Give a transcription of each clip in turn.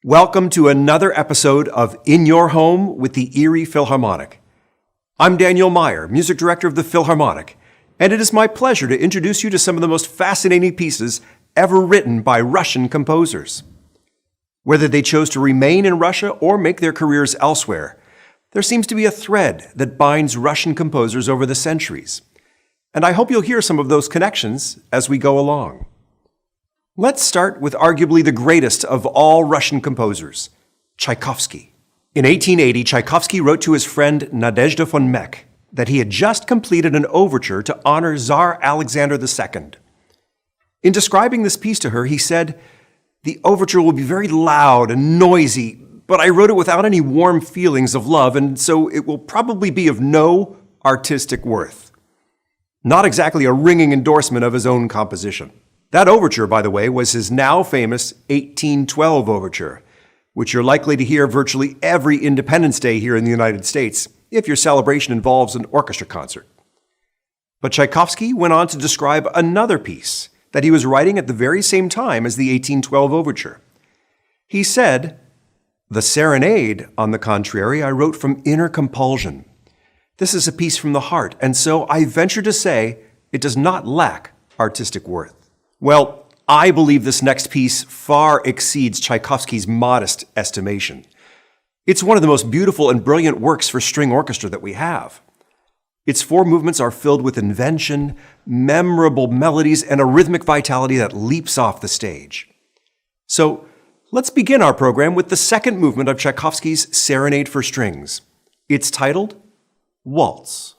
Welcome to another episode of In Your Home with the Erie Philharmonic. I'm Daniel Meyer, music director of the Philharmonic, and it is my pleasure to introduce you to some of the most fascinating pieces ever written by Russian composers. Whether they chose to remain in Russia or make their careers elsewhere, there seems to be a thread that binds Russian composers over the centuries. And I hope you'll hear some of those connections as we go along. Let's start with arguably the greatest of all Russian composers, Tchaikovsky. In 1880, Tchaikovsky wrote to his friend Nadezhda von Meck that he had just completed an overture to honor Tsar Alexander II. In describing this piece to her, he said, "The overture will be very loud and noisy, but I wrote it without any warm feelings of love, and so it will probably be of no artistic worth." Not exactly a ringing endorsement of his own composition. That overture, by the way, was his now famous 1812 overture, which you're likely to hear virtually every Independence Day here in the United States, if your celebration involves an orchestra concert. But Tchaikovsky went on to describe another piece that he was writing at the very same time as the 1812 overture. He said, "The Serenade, on the contrary, I wrote from inner compulsion. This is a piece from the heart, and so I venture to say it does not lack artistic worth." Well, I believe this next piece far exceeds Tchaikovsky's modest estimation. It's one of the most beautiful and brilliant works for string orchestra that we have. Its four movements are filled with invention, memorable melodies, and a rhythmic vitality that leaps off the stage. So, let's begin our program with the second movement of Tchaikovsky's Serenade for Strings. It's titled Waltz.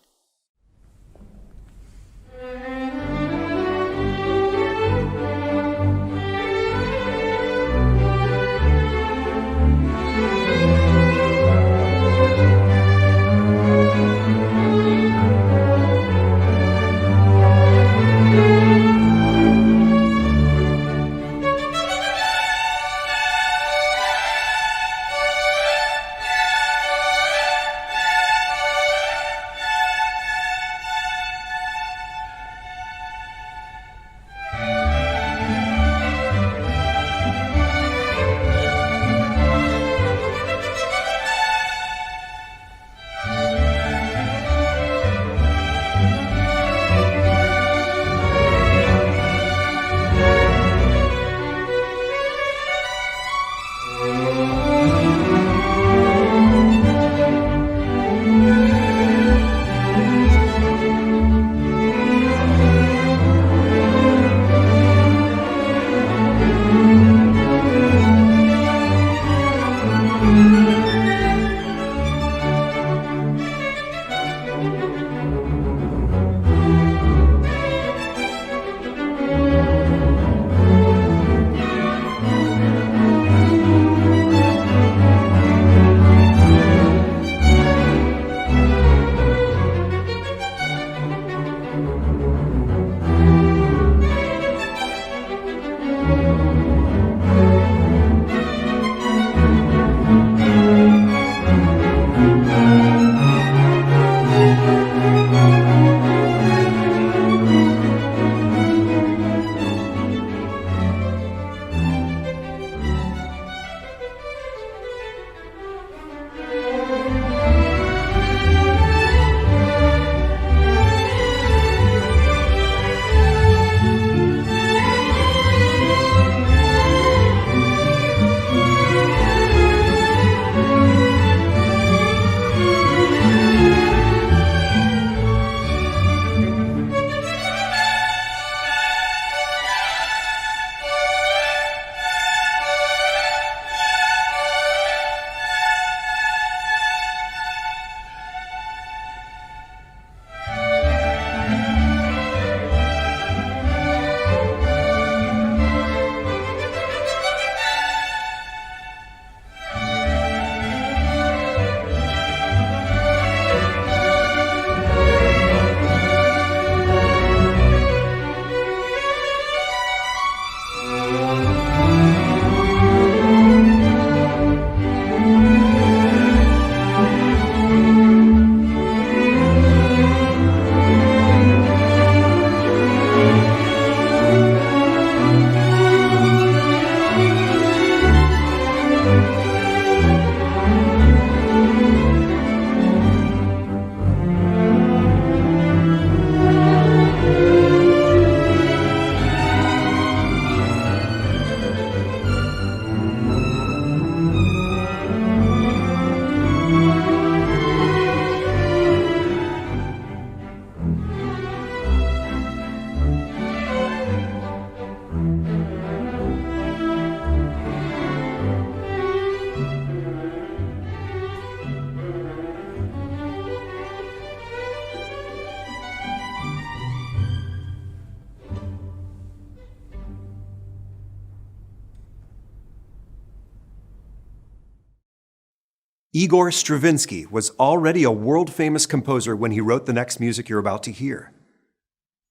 Igor Stravinsky was already a world-famous composer when he wrote the next music you're about to hear.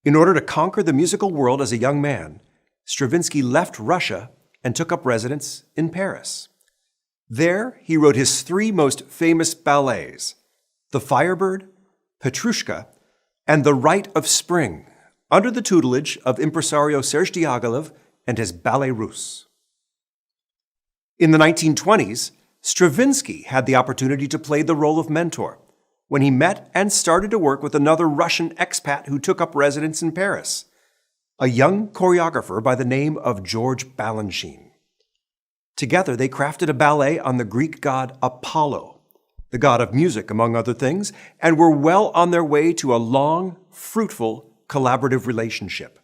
In order to conquer the musical world as a young man, Stravinsky left Russia and took up residence in Paris. There, he wrote his three most famous ballets, The Firebird, Petrushka, and The Rite of Spring, under the tutelage of impresario Serge Diaghilev and his Ballet Russe. In the 1920s, Stravinsky had the opportunity to play the role of mentor when he met and started to work with another Russian expat who took up residence in Paris, a young choreographer by the name of George Balanchine. Together, they crafted a ballet on the Greek god Apollo, the god of music, among other things, and were well on their way to a long, fruitful, collaborative relationship.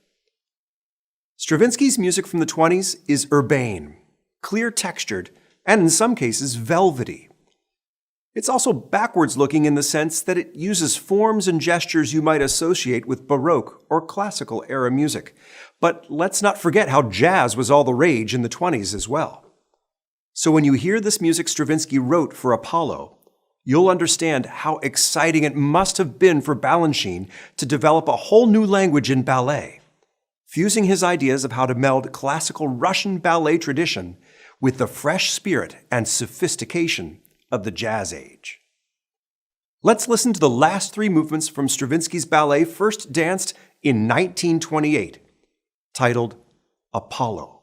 Stravinsky's music from the 20s is urbane, clear-textured, and in some cases, velvety. It's also backwards-looking in the sense that it uses forms and gestures you might associate with Baroque or classical-era music. But let's not forget how jazz was all the rage in the 20s as well. So when you hear this music Stravinsky wrote for Apollo, you'll understand how exciting it must have been for Balanchine to develop a whole new language in ballet, fusing his ideas of how to meld classical Russian ballet tradition with the fresh spirit and sophistication of the jazz age. Let's listen to the last three movements from Stravinsky's ballet first danced in 1928, titled Apollo.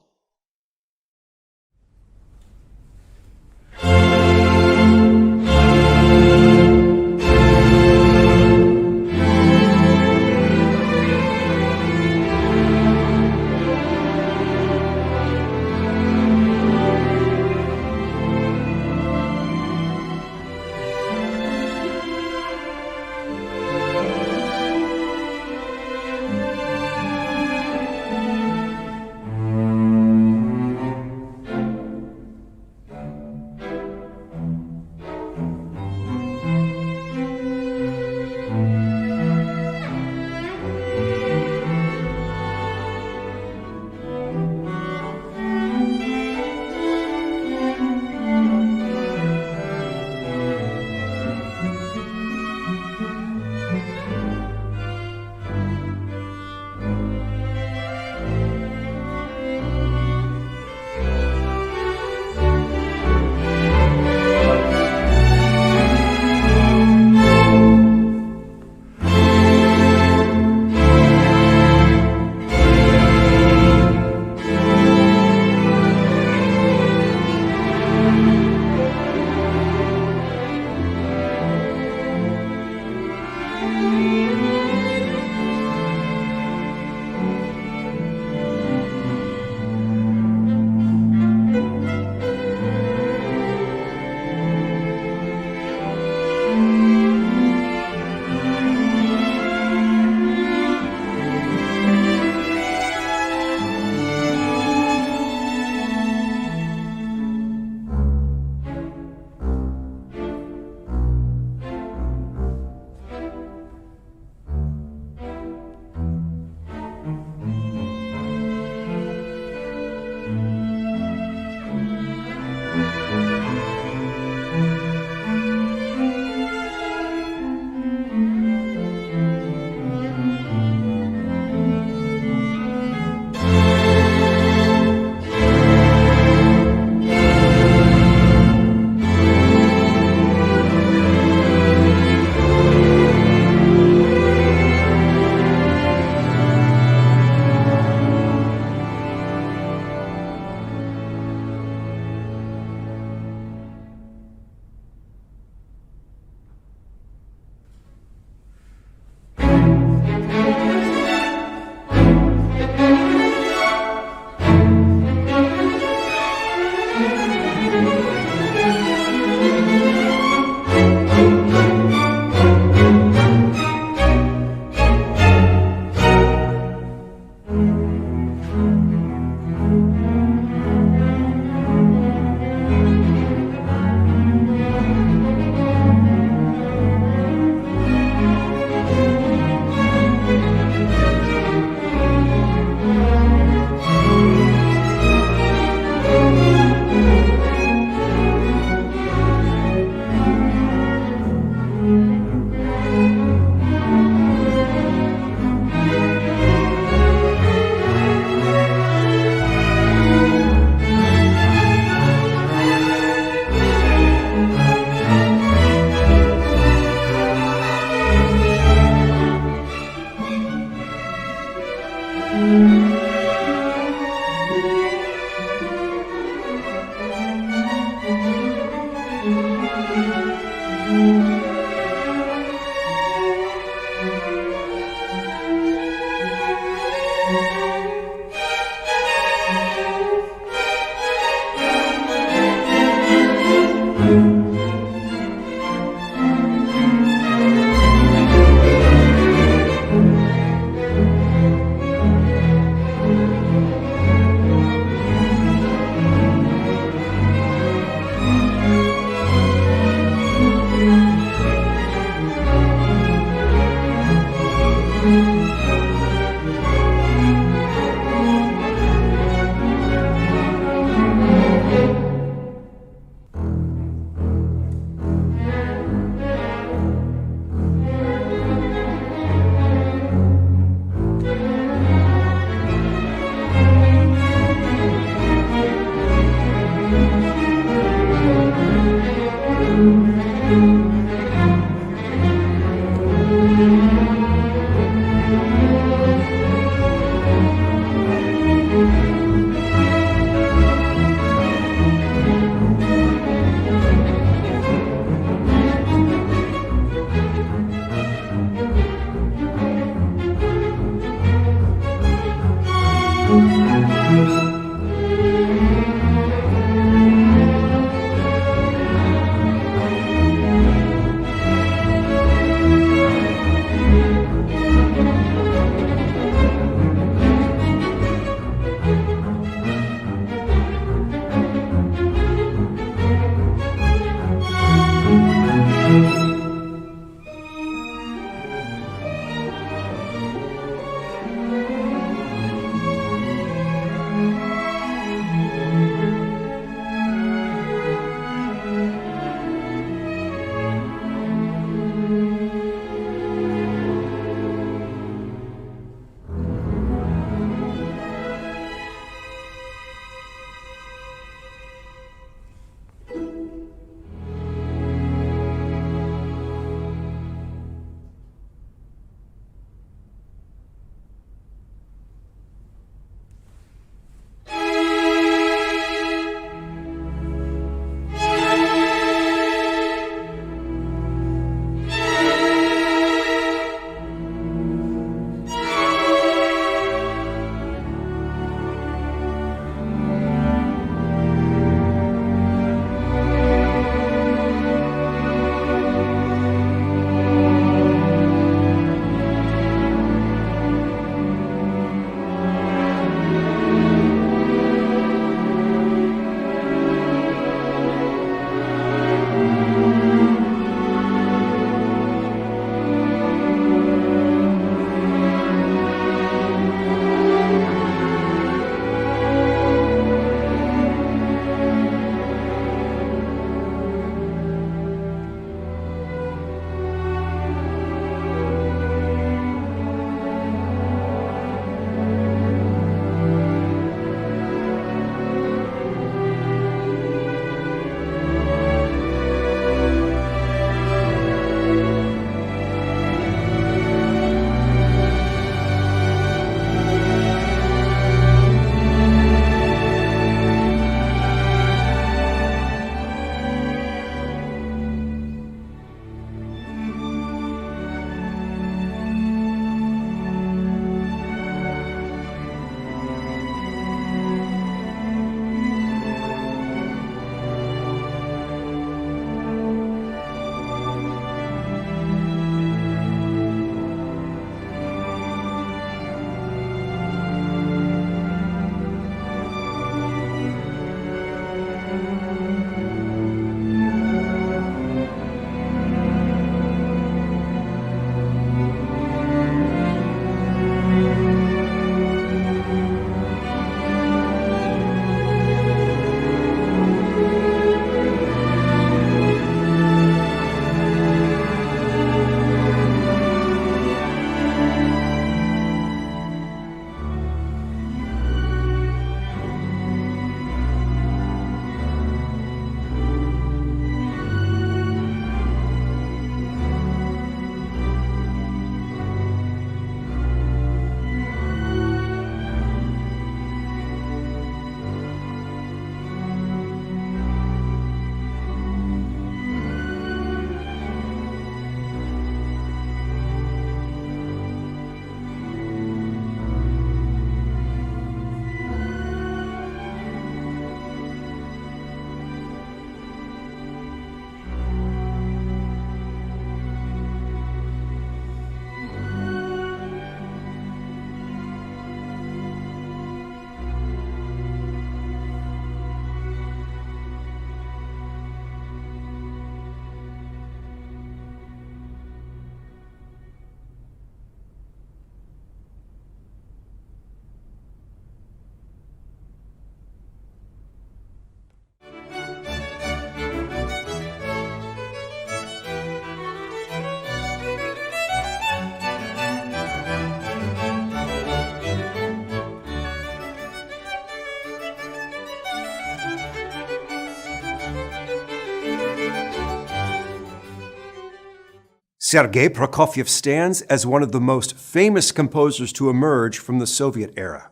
Sergei Prokofiev stands as one of the most famous composers to emerge from the Soviet era.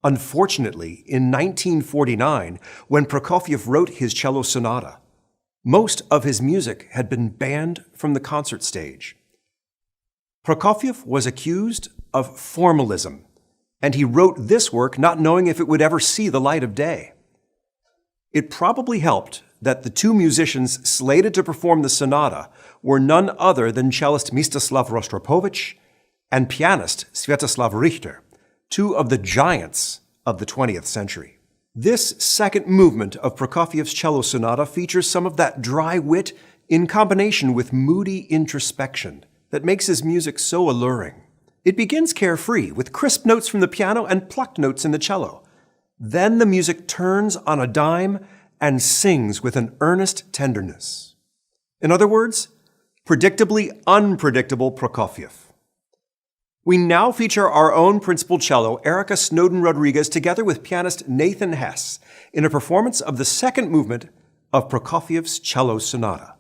Unfortunately, in 1949, when Prokofiev wrote his cello sonata, most of his music had been banned from the concert stage. Prokofiev was accused of formalism, and he wrote this work not knowing if it would ever see the light of day. It probably helped that the two musicians slated to perform the sonata were none other than cellist Mstislav Rostropovich and pianist Sviatoslav Richter, two of the giants of the 20th century. This second movement of Prokofiev's cello sonata features some of that dry wit in combination with moody introspection that makes his music so alluring. It begins carefree, with crisp notes from the piano and plucked notes in the cello. Then the music turns on a dime and sings with an earnest tenderness. In other words, predictably unpredictable Prokofiev. We now feature our own principal cello, Erica Snowden-Rodriguez, together with pianist Nathan Hess, in a performance of the second movement of Prokofiev's cello sonata.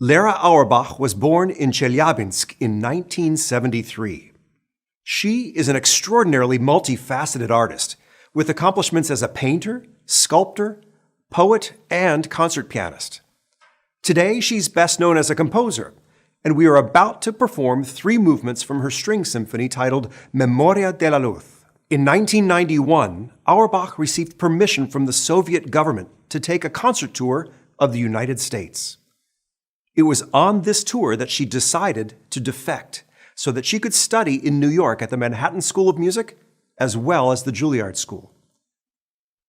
Lera Auerbach was born in Chelyabinsk in 1973. She is an extraordinarily multifaceted artist, with accomplishments as a painter, sculptor, poet, and concert pianist. Today, she's best known as a composer, and we are about to perform 3 movements from her string symphony titled Memoria de la Luz. In 1991, Auerbach received permission from the Soviet government to take a concert tour of the United States. It was on this tour that she decided to defect so that she could study in New York at the Manhattan School of Music as well as the Juilliard School.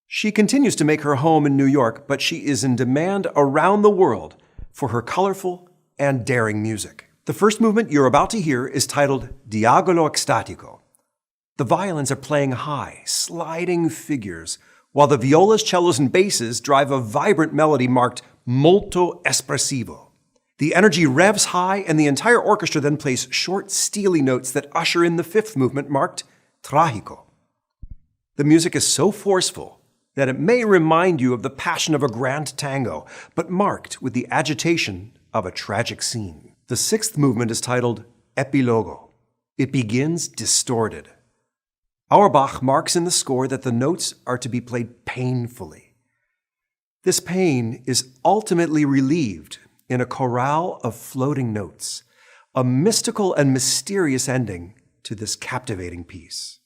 She continues to make her home in New York, but she is in demand around the world for her colorful and daring music. The first movement you're about to hear is titled Dialogo Extatico. The violins are playing high, sliding figures, while the violas, cellos, and basses drive a vibrant melody marked molto espressivo. The energy revs high, and the entire orchestra then plays short, steely notes that usher in the 5th movement marked tragico. The music is so forceful that it may remind you of the passion of a grand tango, but marked with the agitation of a tragic scene. The 6th movement is titled Epilogo. It begins distorted. Auerbach marks in the score that the notes are to be played painfully. This pain is ultimately relieved in a chorale of floating notes, a mystical and mysterious ending to this captivating piece.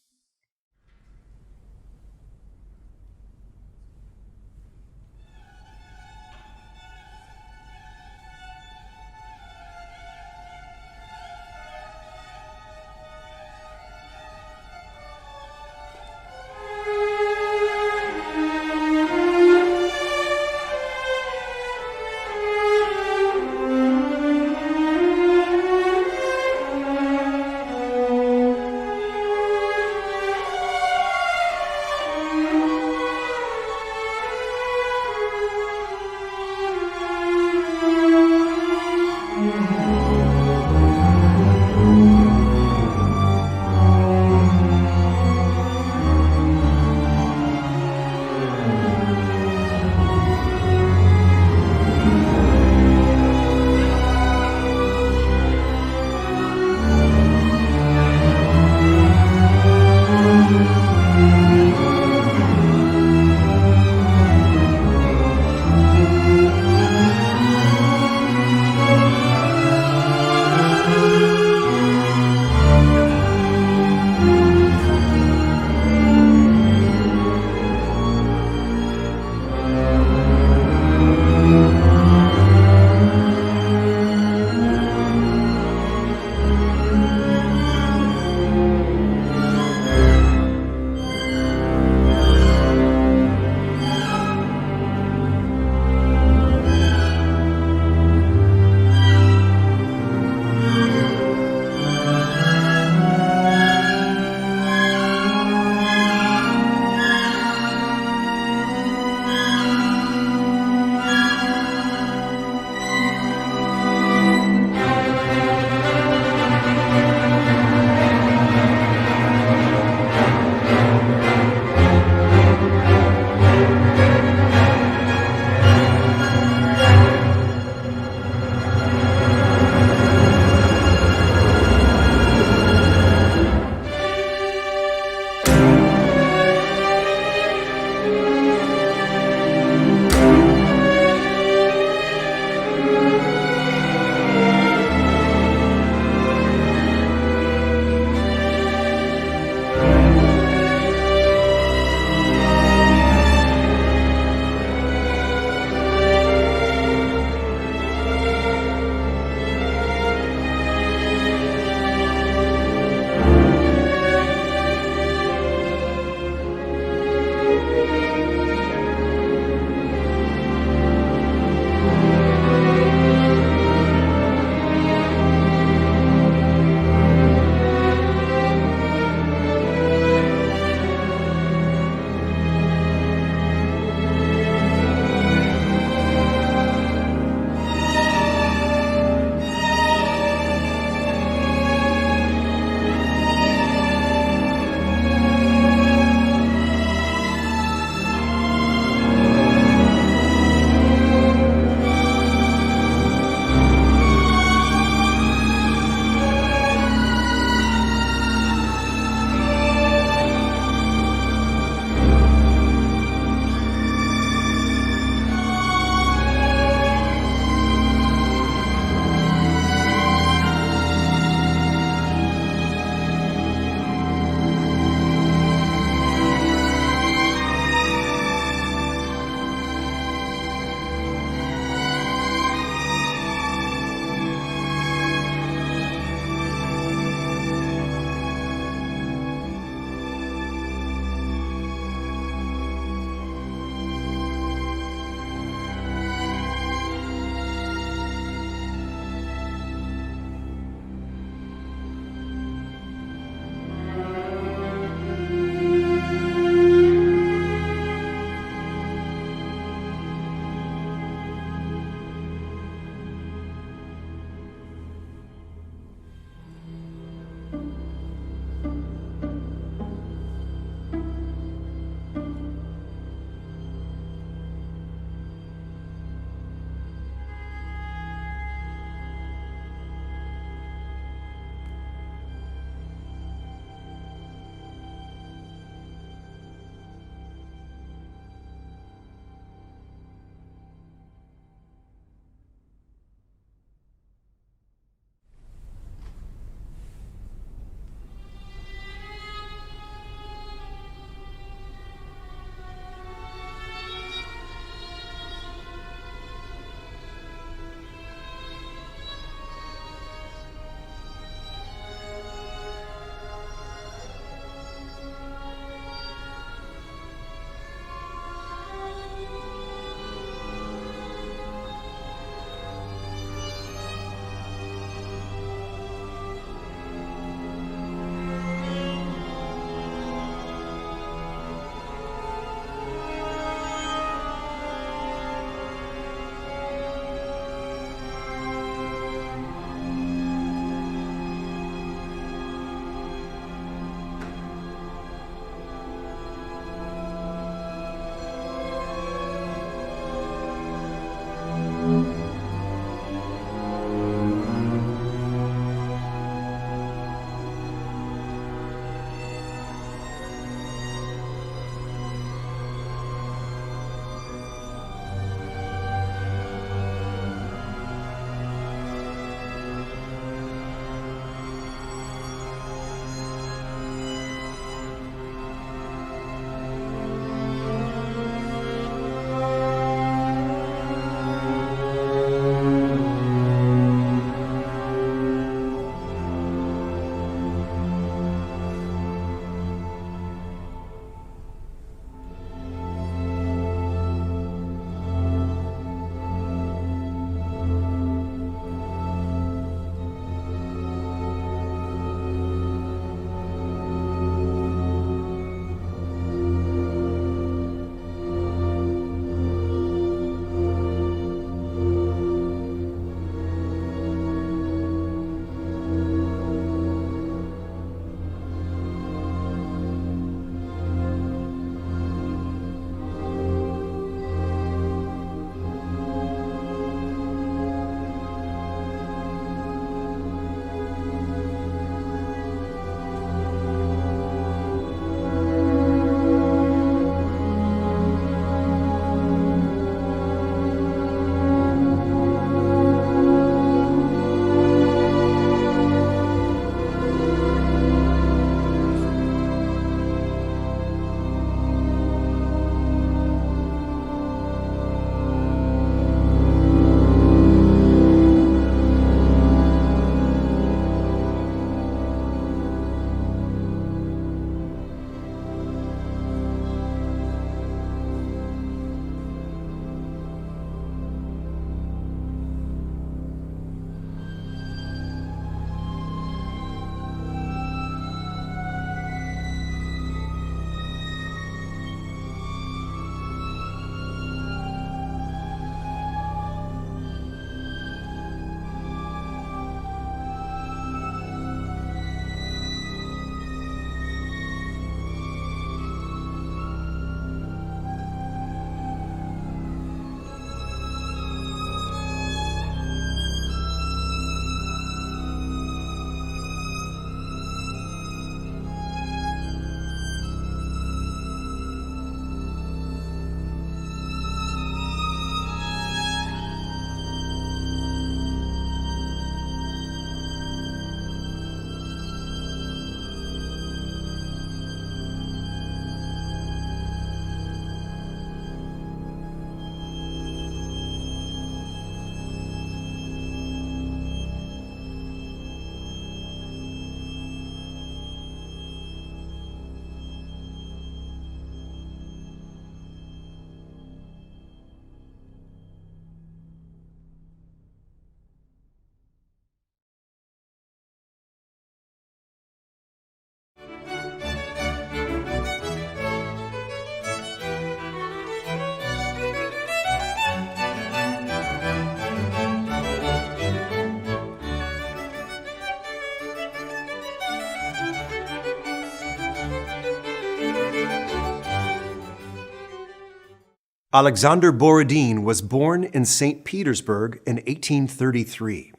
Alexander Borodin was born in St. Petersburg in 1833.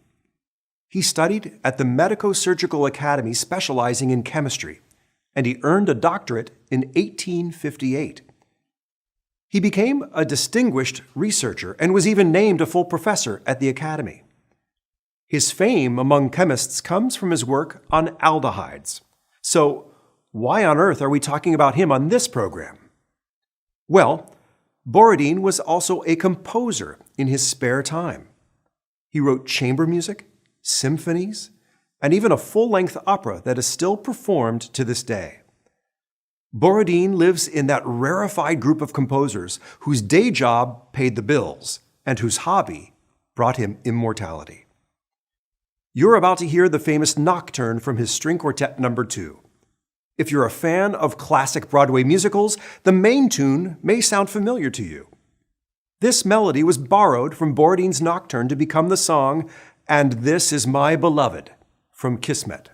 He studied at the Medico-Surgical Academy specializing in chemistry, and he earned a doctorate in 1858. He became a distinguished researcher and was even named a full professor at the Academy. His fame among chemists comes from his work on aldehydes. So, why on earth are we talking about him on this program? Well, Borodin was also a composer in his spare time. He wrote chamber music, symphonies, and even a full-length opera that is still performed to this day. Borodin lives in that rarefied group of composers whose day job paid the bills and whose hobby brought him immortality. You're about to hear the famous Nocturne from his String Quartet No. 2. If you're a fan of classic Broadway musicals, the main tune may sound familiar to you. This melody was borrowed from Borodin's Nocturne to become the song "And This Is My Beloved" from Kismet.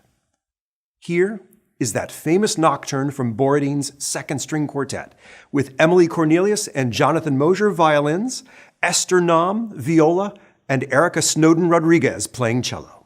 Here is that famous Nocturne from Borodin's Second String Quartet, with Emily Cornelius and Jonathan Mosier violins, Esther Naum viola, and Erica Snowden Rodriguez playing cello.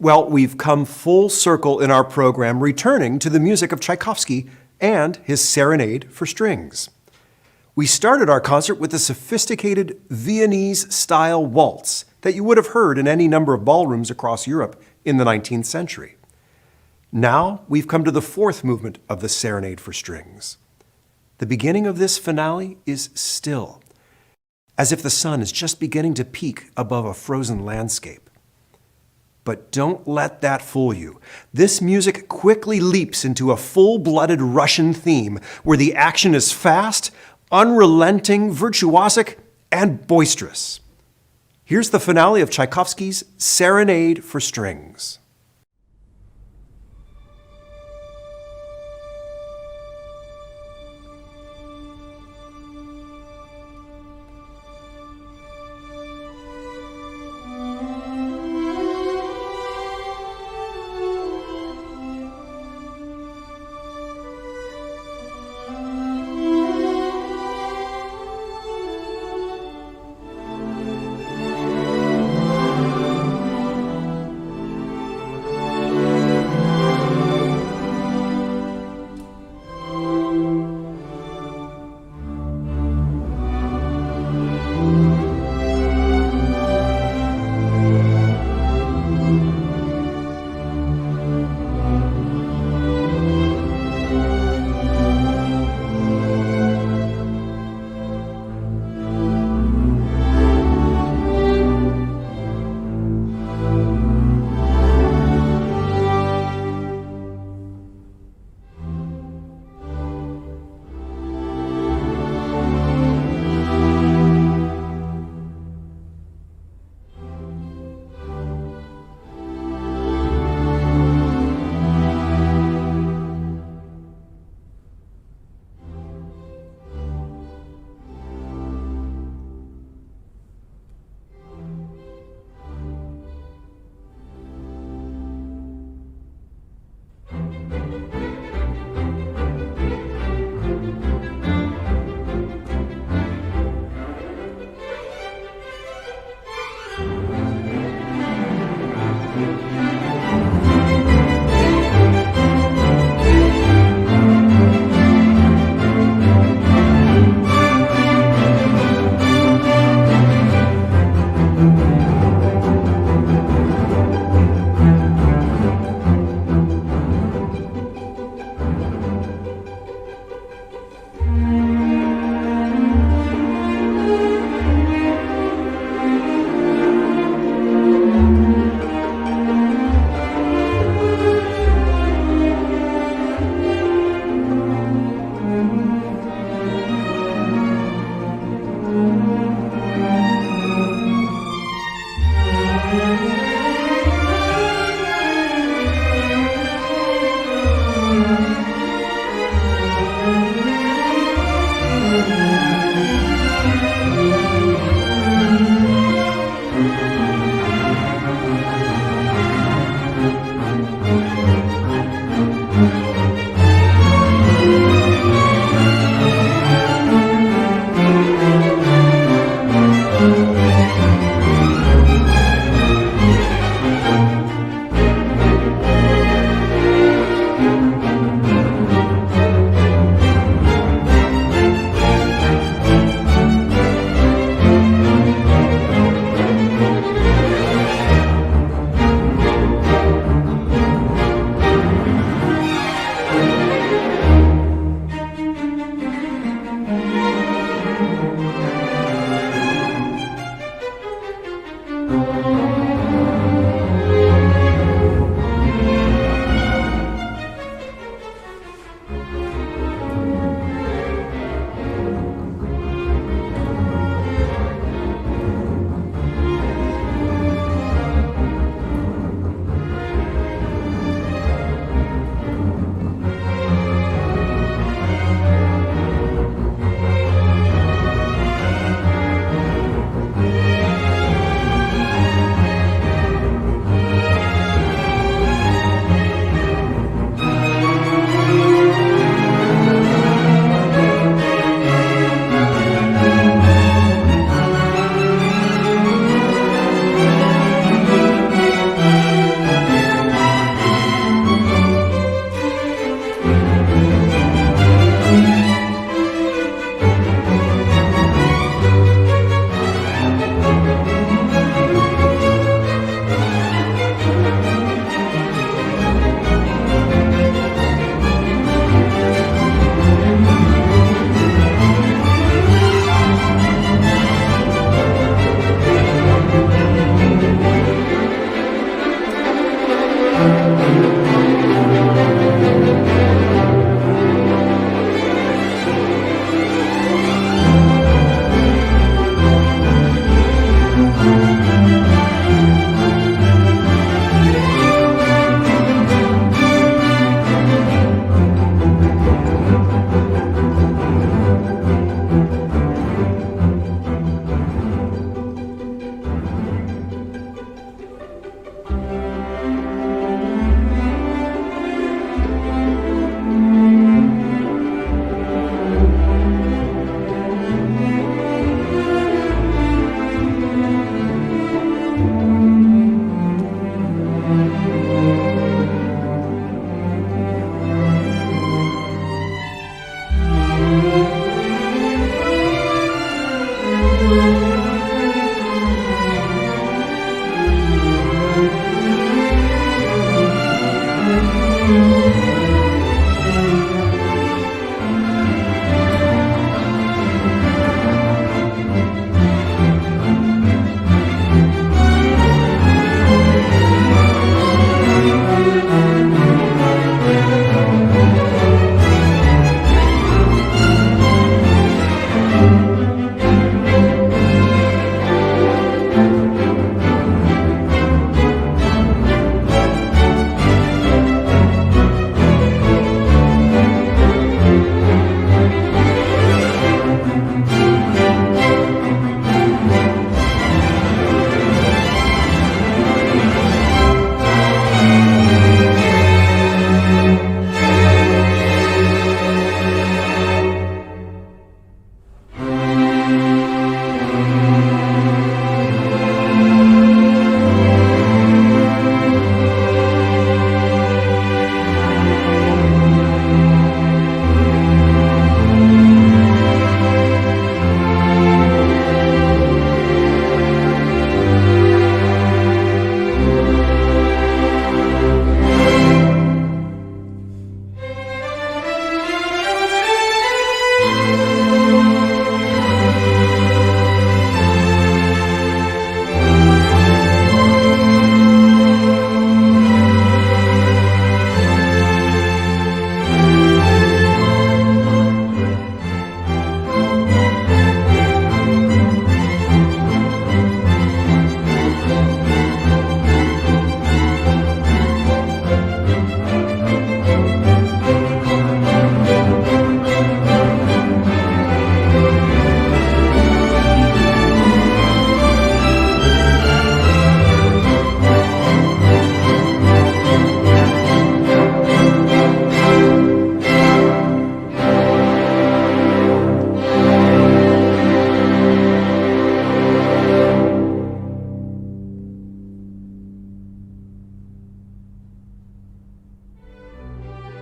Well, we've come full circle in our program, returning to the music of Tchaikovsky and his Serenade for strings. We started our concert with the sophisticated Viennese-style waltz that you would have heard in any number of ballrooms across Europe in the 19th century. Now we've come to the fourth movement of the Serenade for strings. The beginning of this finale is still, as if the sun is just beginning to peak above a frozen landscape. But don't let that fool you. This music quickly leaps into a full-blooded Russian theme where the action is fast, unrelenting, virtuosic, and boisterous. Here's the finale of Tchaikovsky's Serenade for strings.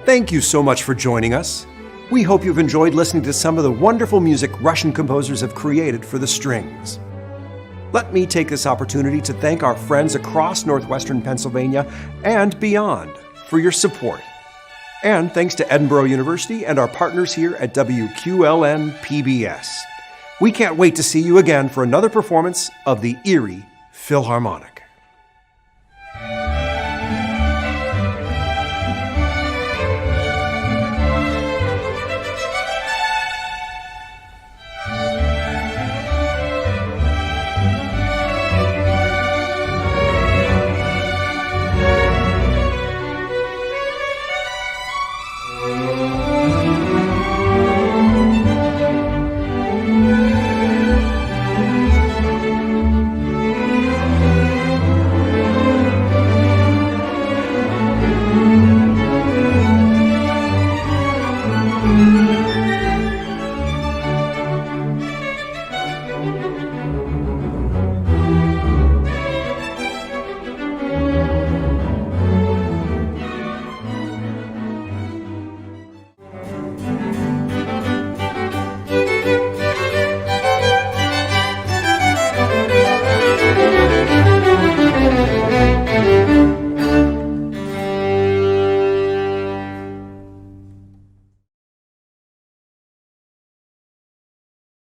Thank you so much for joining us. We hope you've enjoyed listening to some of the wonderful music Russian composers have created for the strings. Let me take this opportunity to thank our friends across northwestern Pennsylvania and beyond for your support. And thanks to Edinburgh University and our partners here at WQLN PBS. We can't wait to see you again for another performance of the Erie Philharmonic.